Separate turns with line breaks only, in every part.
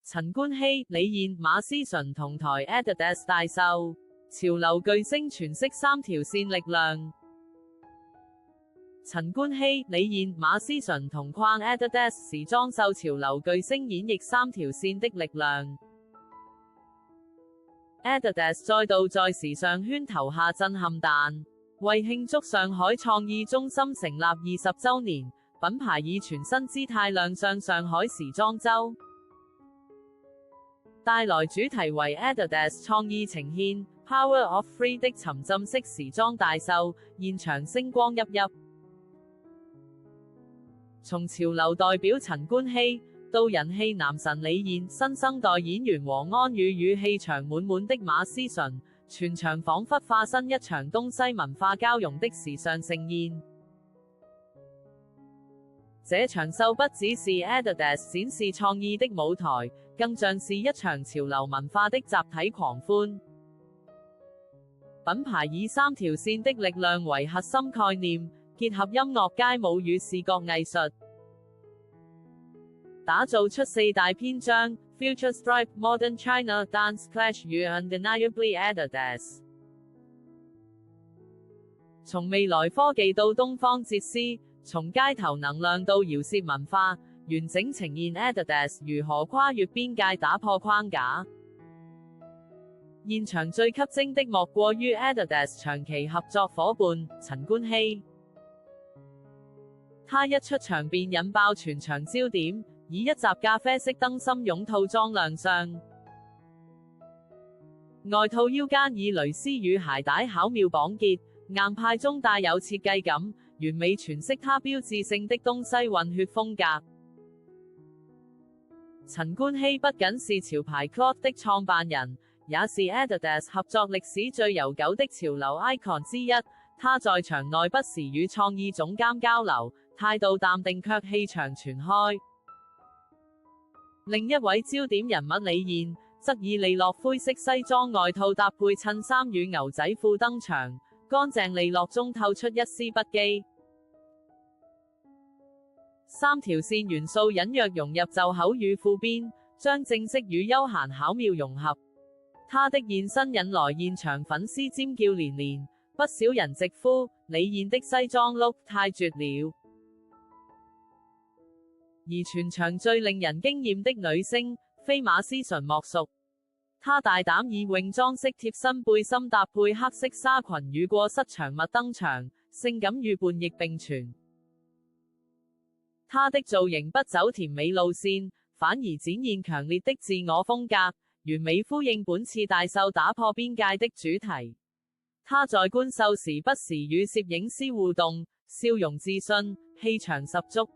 陳冠希、李燕、馬思純同台 Adidas 大秀，潮流巨星詮釋三條線力量。陳冠希、李燕、馬思純同框 Adidas 時裝秀潮流巨星演繹三條線的力量。Adidas 再度在時尚圈投下震撼彈，為慶祝上海創意中心成立20週年，品牌以全新姿態亮相上海時裝周，帶來主題為 Adidas 創意呈現 Power of Free 的沉浸式時裝大秀，現場星光熠熠。從潮流代表陳冠希到人氣男神李燕，新生代演員黃安宇與氣場滿滿的馬思純，全場仿佛化身一場東西文化交融的時尚盛宴。這場秀不只是 Adidas 展示創意的舞台，更像是一場潮流文化的集體狂歡。品牌以三條線的力量為核心概念，結合音樂、街舞與視覺藝術，打造出四大篇章 Future Stripe、Modern China、Dance Clash 與 Undeniably Adidas。從未來科技到東方哲思，從街頭能量到饒舌文化，完整呈現 Adidas 如何跨越邊界打破框架。現場最吸睛的莫過於 Adidas 長期合作夥伴陳冠希，他一出場便引爆全場焦點，以一襲咖啡色燈芯絨套裝亮相，外套腰間以蕾絲與鞋帶巧妙綁結，硬派中帶有設計感，完美詮釋他標誌性的東西混血風格。陳冠希不僅是潮牌 Cloth 的創辦人，也是 Adidas 合作歷史最悠久的潮流 icon 之一。他在場內不時與創意總監交流，態度淡定卻氣場全開。另一位焦點人物李燕，則以利落灰色西裝外套搭配襯衫與牛仔褲登場，乾淨利落中透出一絲不羈。三條線元素隱約融入袖口與褲邊，將正式與休閒巧妙融合。他的現身引來現場粉絲尖叫連連，不少人直呼李燕的西裝 look 太絕了。而全場最令人驚豔的女星，非馬思純莫屬。她大膽以泳裝式貼身背心搭配黑色紗裙與過膝長襪登場，性感與叛逆並存。她的造型不走甜美路線，反而展現強烈的自我風格，完美呼應本次大秀打破邊界的主題。她在觀秀時不時與攝影師互動，笑容自信，氣場十足。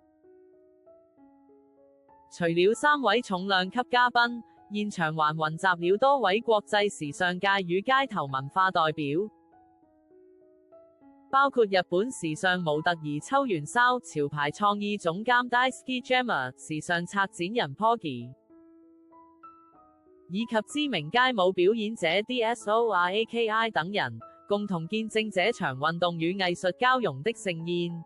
除了三位重量級嘉賓，現場還雲集了多位國際時尚界與街頭文化代表，包括日本時尚模特兒秋元紗、潮牌創意總監 Daisuke Gemma、時尚策展人 Poggy， 以及知名街舞表演者 DSORAKI 等人，共同見證這場運動與藝術交融的盛宴。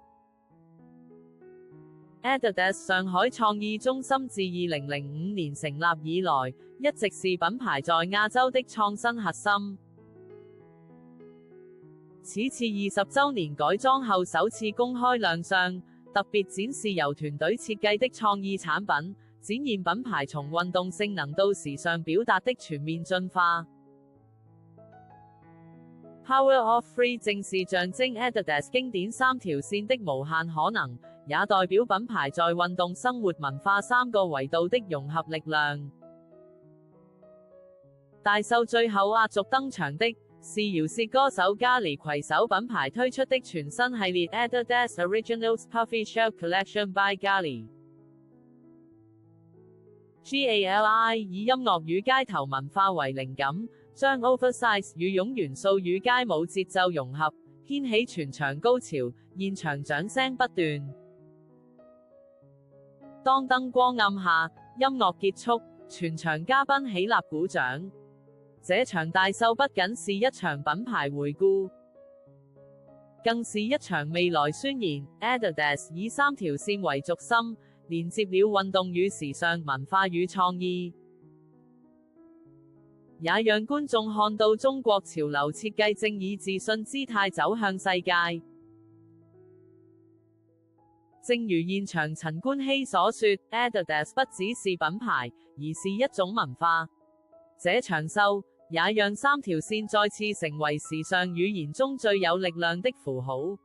Adidas 上海創意中心自2005年成立以來，一直是品牌在亞洲的創新核心。此次20週年改裝後首次公開亮相，特別展示由團隊設計的創意產品，展現品牌從運動性能到時尚表達的全面進化。Power of Free 正是象徵 Adidas 經典三條線的無限可能，也代表品牌在運動、生活、文化三個維度的融合力量。大秀最後壓軸登場的是饒舌歌手 Gali 攜手品牌推出的全新系列 Adidas Originals Puffy Shirt Collection by Gali。Gali 以音樂與街頭文化為靈感，將 oversize 羽絨元素與街舞節奏融合，掀起全場高潮，現場掌聲不斷。當燈光暗下，音樂結束，全場嘉賓起立鼓掌。這場大秀不僅是一場品牌回顧，更是一場未來宣言。Adidas 以三條線為軸心，連接了運動與時尚、文化與創意。也讓觀眾看到中國潮流設計正以自信姿態走向世界。正如現場陳冠希所說 ，Adidas 不只是品牌，而是一種文化。這場秀也讓三條線再次成為時尚語言中最有力量的符號。